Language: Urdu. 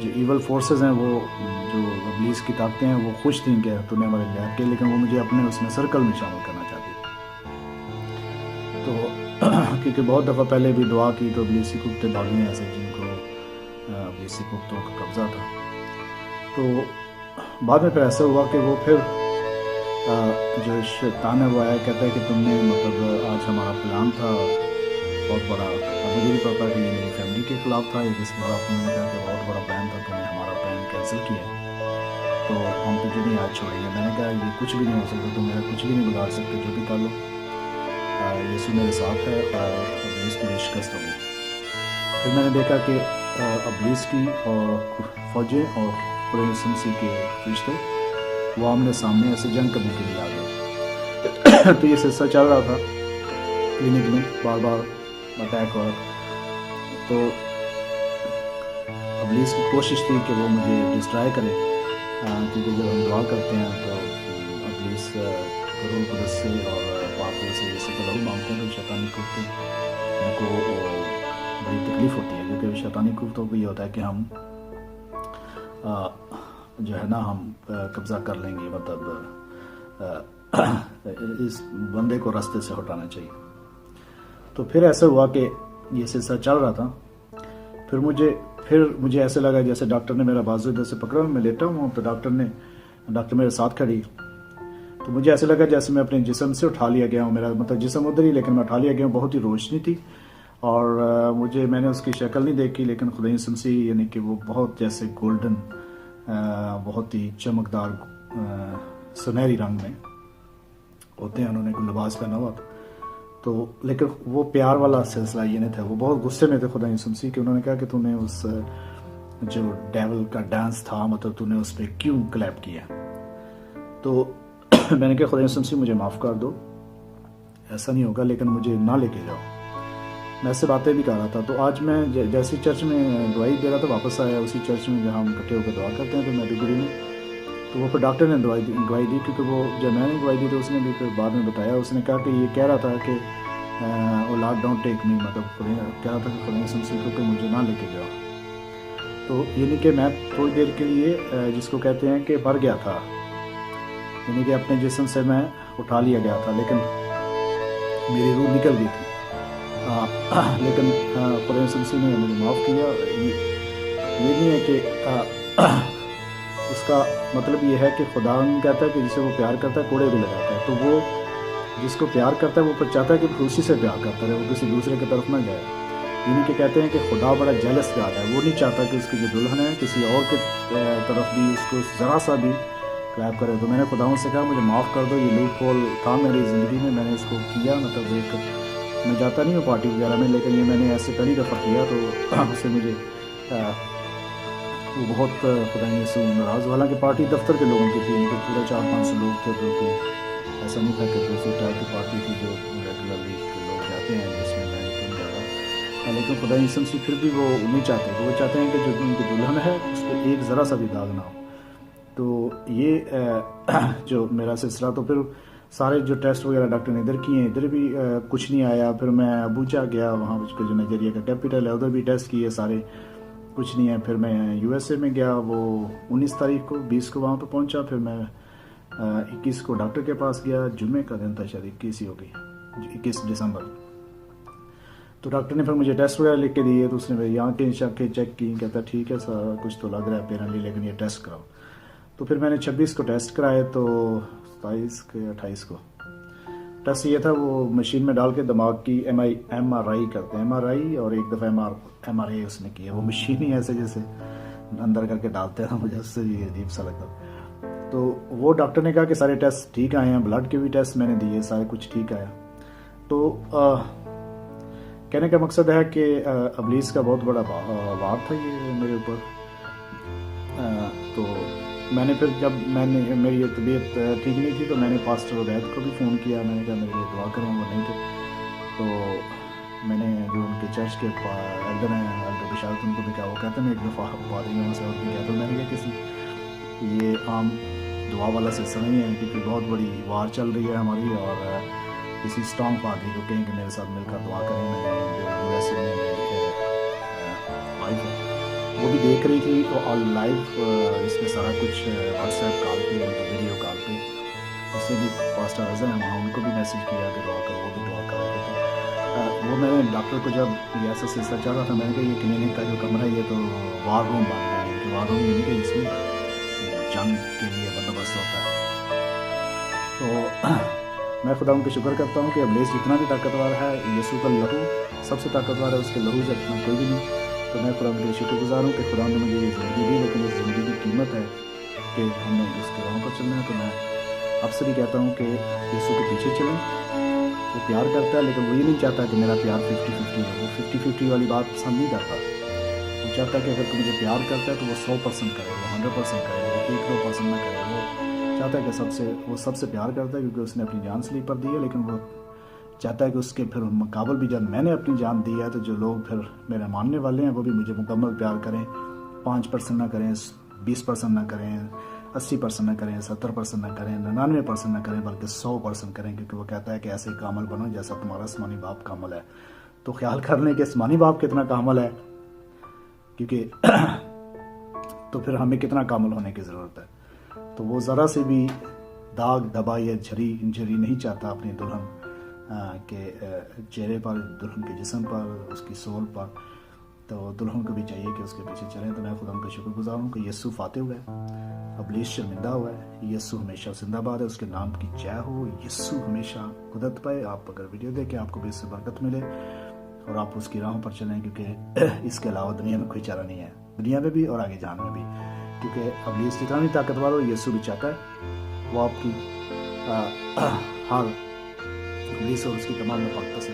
جو ایول فورسز ہیں وہ جو ابلیس کی طاقتیں ہیں وہ خوش تھیں کہ تو نے ہمارے لحاظ کے، لیکن وہ مجھے اپنے اس میں سرکل میں شامل کرنا چاہتی تو کیونکہ بہت دفعہ پہلے بھی دعا کی تو ابلیسی کتے بھاگے ہیں ایسے جن کو ابلیسی کتوں کا قبضہ تھا. تو بعد میں پھر ایسا ہوا کہ وہ پھر جو شیطان ہے وہ آیا کہتا ہے کہ تم نے مطلب آج ہمارا پلان تھا بہت بڑا، اب مجھے بھی پتا کہ یہ میری فیملی کے خلاف تھا، یہ کسی خلاف نہیں کہا کہ بہت بڑا پلان تھا، تم نے ہمارا پلان کینسل کیا تو ہم تجھے نہیں آج چھوڑیں گے. میں نے کہا یہ کچھ بھی نہیں ہو سکتا، تم میرا کچھ بھی نہیں بگاڑ سکتے، جو بھی کر لو یسوع میرے ساتھ ہے اور ابلیس کی شکست ہوگی. پھر میں نے دیکھا کہ ابلیس کی فوجیں اور قرآن مسیح کے فرشتے وہ آمنے سامنے ایسے جنگ کرنے کے لیے آ گئے. تو یہ سلسلہ چل رہا تھا کلینک میں، بار بار اٹیک ہو رہا تھا. تو ابلیس کی کوشش تھی کہ وہ مجھے ڈسٹرائے کرے، کیونکہ جب ہم دعا کرتے ہیں تو ابلیس روح القدس سے اور پاک سے یہ سب لہو مانگتے ہیں تو شیطانی کوفتے ان کو بڑی تکلیف ہوتی ہے، کیونکہ شیطانی کوفتوں کو یہ ہوتا ہے کہ ہم جو ہے نا ہم قبضہ کر لیں گے، مطلب اس بندے کو راستے سے ہٹانا چاہیے. تو پھر ایسا ہوا کہ یہ سلسلہ چل رہا تھا. پھر مجھے ایسے لگا جیسے ڈاکٹر نے میرا بازو ادھر سے پکڑا، میں لیٹا ہوں تو ڈاکٹر میرے ساتھ کھڑی، تو مجھے ایسے لگا جیسے میں اپنے جسم سے اٹھا لیا گیا ہوں، میرا مطلب جسم ادھر ہی لیکن میں اٹھا لیا گیا ہوں. بہت ہی روشنی تھی اور میں نے اس کی شکل نہیں دیکھی، لیکن خدا یسوع مسیح یعنی کہ وہ بہت جیسے گولڈن، بہت ہی چمکدار سنہری رنگ میں ہوتے ہیں، انہوں نے کوئی لباس پہنا ہوا تھا. تو لیکن وہ پیار والا سلسلہ یہ نہیں تھا، وہ بہت غصے میں تھے خدا یسوع مسیح کہ انہوں نے کہا کہ تو نے اس جو ڈیول کا ڈانس تھا مطلب تو نے اس پہ کیوں کلیپ کیا. تو میں نے کہا خدا یسوع مسیح مجھے معاف کر دو، ایسا نہیں ہوگا، لیکن مجھے نہ لے کے جاؤ. میں ایسے باتیں بھی کر رہا تھا. تو آج میں جیسی چرچ میں دوائی دے رہا تھا واپس آیا اسی چرچ میں جہاں ہم اکٹھے ہو کے دعا کرتے ہیں تو میڈوگری میں، تو وہ پھر ڈاکٹر نے دوائی دی کیونکہ وہ جب میں نے دوائی دی تو اس نے بھی پھر بعد میں بتایا، اس نے کہا کہ یہ کہہ رہا تھا کہ اولاد ڈونٹ ٹیک می، مطلب کہہ رہا تھا کہ خدا یسوع مسیح کو کہ مجھے نہ لے کے جاؤ. تو یعنی کہ میں تھوڑی دیر کے لیے جس کو کہتے ہیں کہ مر گیا تھا، یعنی کہ اپنے جسم سے میں اٹھا لیا گیا تھا لیکن میری روح نکل گئی تھی. لیکن خدا یسوع مسیح نے مجھے معاف کیا. یہ نہیں ہے کہ اس کا مطلب یہ ہے کہ خدا کہتا ہے کہ جسے وہ پیار کرتا ہے کوڑے بھی لگاتا ہے، تو وہ جس کو پیار کرتا ہے وہ پھر چاہتا ہے کہ اسی سے پیار کرتا رہے، وہ کسی دوسرے کی طرف نہ جائے. یعنی کہ کہتے ہیں کہ خدا بڑا جیلس گاڈ ہے، وہ نہیں چاہتا کہ اس کی جو دلہن ہے کسی اور کی طرف بھی اس کو ذرا سا بھی کلیپ کرے. تو میں نے خداوند سے کہا مجھے معاف کر دو، یہ لوپ ہول تھا میری زندگی میں، میں نے اس کو کیا. مطلب ایک میں جاتا نہیں ہوں پارٹی وغیرہ میں، لیکن یہ میں نے ایسے پہلی دفعہ کیا تو اس سے مجھے وہ بہت خدا یسوع ناراض. حالانکہ پارٹی دفتر کے لوگوں کی تھی، ان کے پورے 400-500 لوگ تھے، تو کوئی ایسا نہیں تھا کہ دوسری ٹائپ کی پارٹی تھی جو ریگولرلی لوگ جاتے ہیں جس میں میں کیوں جا رہا. لیکن خدا یسوع مسیح پھر بھی وہ نہیں چاہتے، وہ چاہتے ہیں کہ جو ان کی دلہن ہے اس پہ ایک ذرا سا بھی داغ نہ ہو. تو یہ جو میرا سلسلہ، تو پھر سارے جو ٹیسٹ وغیرہ ڈاکٹر نے ادھر کیے ہیں، ادھر بھی کچھ نہیں آیا. پھر میں ابوجا گیا، وہاں جو نائجیریا کا کیپٹل ہے، ادھر بھی ٹیسٹ کیے سارے، کچھ نہیں ہے. پھر میں USA میں گیا، وہ 19 تاریخ کو 20 کو وہاں پہ پہنچا. پھر میں 21 کو ڈاکٹر کے پاس گیا، جمعے کا دن تھا، شاید 21 ہی ہوگی، 21 دسمبر. تو ڈاکٹر نے پھر مجھے ٹیسٹ وغیرہ لکھ کے دیے، تو اس نے میری آنکھیں شنکھیں چیک کی، کہتا ٹھیک ہے سر کچھ تو لگ رہا ہے اپیرنٹلی، لیکن یہ ٹیسٹ کراؤ. تو پھر میں نے 26 کو ٹیسٹ کرائے، تو 27 کے 28 کو ٹیسٹ یہ تھا، وہ مشین میں ڈال کے دماغ کی MRI کرتے ہیں، MRI اور ایک دفعہ MRA اس نے کیا. وہ مشین ہی ایسے جیسے اندر کر کے ڈالتے ہیں، مجھے اس سے بھی عجیب سا لگتا. تو وہ ڈاکٹر نے کہا کہ سارے ٹیسٹ ٹھیک آئے ہیں، بلڈ کے بھی ٹیسٹ میں نے دیے، سارے کچھ ٹھیک آیا. تو کہنے کا مقصد ہے کہ ابلیس کا بہت بڑا وار تھا یہ میرے اوپر. تو میں نے پھر جب میری یہ طبیعت ٹھیک نہیں تھی تو میں نے پاسٹر عبید کو بھی فون کیا، میں نے کہا میرے لیے دعا کریں، وہ نہیں تھے. تو میں نے جو ان کے چرچ کے ایلڈر ہیں، ایلڈر بشارت، ان کو بھی کہا، وہ کہتے ہیں میں ایک دفعہ پادریوں سے اور بھی کیا. تو میں نے کہا کسی یہ عام دعا والا سلسلہ نہیں ہے، کیونکہ بہت بڑی وار چل رہی ہے ہماری، اور کسی اسٹرانگ پادری کو کہیں کہ میرے ساتھ مل کر دعا کریں. میں نے جو USA میں وائف ہے وہ بھی دیکھ رہی تھی تو آل لائیو اس میں سارا کچھ واٹس ایپ کال پہ ویڈیو کال پہ اس سے بھی پاسٹر رضا ہے وہاں ان کو بھی میسیج کیا کہ دعا کرو، وہ بھی دعا کر رہے تھے۔ تو وہ میں نے ڈاکٹر کو جب یہ ایسا سلسلہ چل رہا تھا میں نے کہا یہ کلینک کا جو کمرہ ہے یہ تو وار روم بن گیا ہے، کہ وار روم یعنی کہ اس میں جنگ کے لیے بندوبست ہوتا ہے۔ تو میں خدا ان کا شکر کرتا ہوں کہ ابلیس جتنا بھی طاقتور ہے یسوع کا لہو سب سے طاقتور ہے، اس کے لہو سے اتنا کوئی بھی نہیں۔ تو میں خدا ان کے شکر گزار ہوں کہ خدا نے مجھے یہ زندگی دی، لیکن اس زندگی کی قیمت ہے کہ ہم نے اس کے راہوں پر چلنا ہے۔ تو میں اب سے بھی کہتا ہوں کہ یسوع کے پیچھے چلیں، وہ پیار کرتا ہے لیکن وہ یہ نہیں چاہتا کہ میرا پیار 50-50 ہے، وہ 50-50 والی بات پسند نہیں کرتا۔ وہ چاہتا ہے کہ اگر کوئی مجھے پیار کرتا ہے تو وہ 100% کرے، وہ 100% کرے، وہ 1-2% نہ کرے۔ وہ چاہتا ہے کہ وہ سب سے پیار کرتا ہے کیونکہ اس نے اپنی جان سلیپ پر دی ہے، لیکن وہ چاہتا ہے کہ اس کے پھر مقابل بھی جب میں نے اپنی جان دی ہے تو جو لوگ پھر میرے ماننے والے ہیں وہ بھی مجھے مکمل پیار کریں، 5% نہ کریں، 20% نہ کریں، 80% نہ کریں، 70% نہ کریں، 99% نہ کریں، بلکہ 100% کریں، کیونکہ وہ کہتا ہے کہ ایسے کامل بنو جیسا تمہارا آسمانی باپ کامل ہے۔ تو خیال کر لیں کہ آسمانی باپ کتنا کامل ہے، کیونکہ تو پھر ہمیں کتنا کامل ہونے کی ضرورت ہے۔ تو وہ ذرا سے بھی داغ دبا یا جھری نہیں چاہتا اپنی دلہن کے چہرے پر، دلہن کے جسم پر، اس کی سول پر۔ تو دلہن کو بھی چاہیے کہ اس کے پیچھے چلیں۔ تو میں خدا ان کا شکر گزار ہوں کہ یسوع فاتح ہوا ہے، ابلیس شرمندہ ہوا ہے، یسوع ہمیشہ زندہ باد ہے، اس کے نام کی جے ہو، یسوع ہمیشہ قدرت پائے۔ آپ اگر ویڈیو دیکھیں آپ کو بھی اس سے برکت ملے اور آپ اس کی راہوں پر چلیں، کیونکہ اس کے علاوہ دنیا میں کوئی چارہ نہیں ہے، دنیا میں بھی اور آگے جان میں بھی، کیونکہ ابلیس جتنا بھی طاقتور ہو یسوع بھی چاہتا ہے وہ آپ کی ہر ابلیس اور اس کی تمام نفاق سے